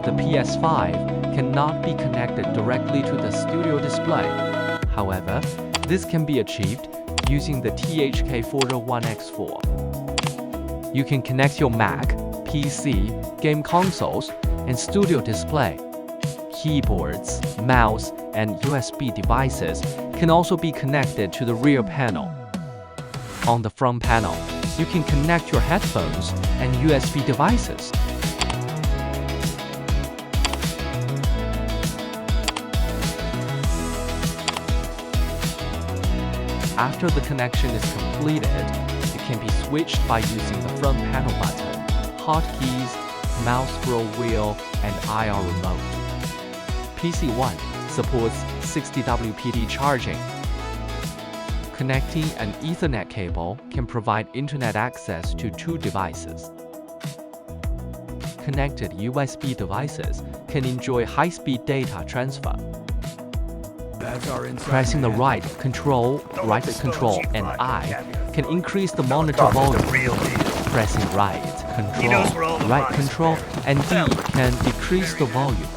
the PS5 cannot be connected directly to the studio display. However, this can be achieved using the THK401X4. You can connect your Mac, PC, game consoles, and studio display. Keyboards, mouse, and USB devices can also be connected to the rear panel. On the front panel, you can connect your headphones and USB devices. After the connection is completed, it can be switched by using the front panel button, hotkeys, mouse scroll wheel, and IR remote. PC1 supports 60W charging. Connecting an Ethernet cable can provide internet access to 2 devices. Connected USB devices can enjoy high-speed data transfer. Pressing the right click control, and I can increase the monitor volume. Pressing right control, and D can decrease the volume.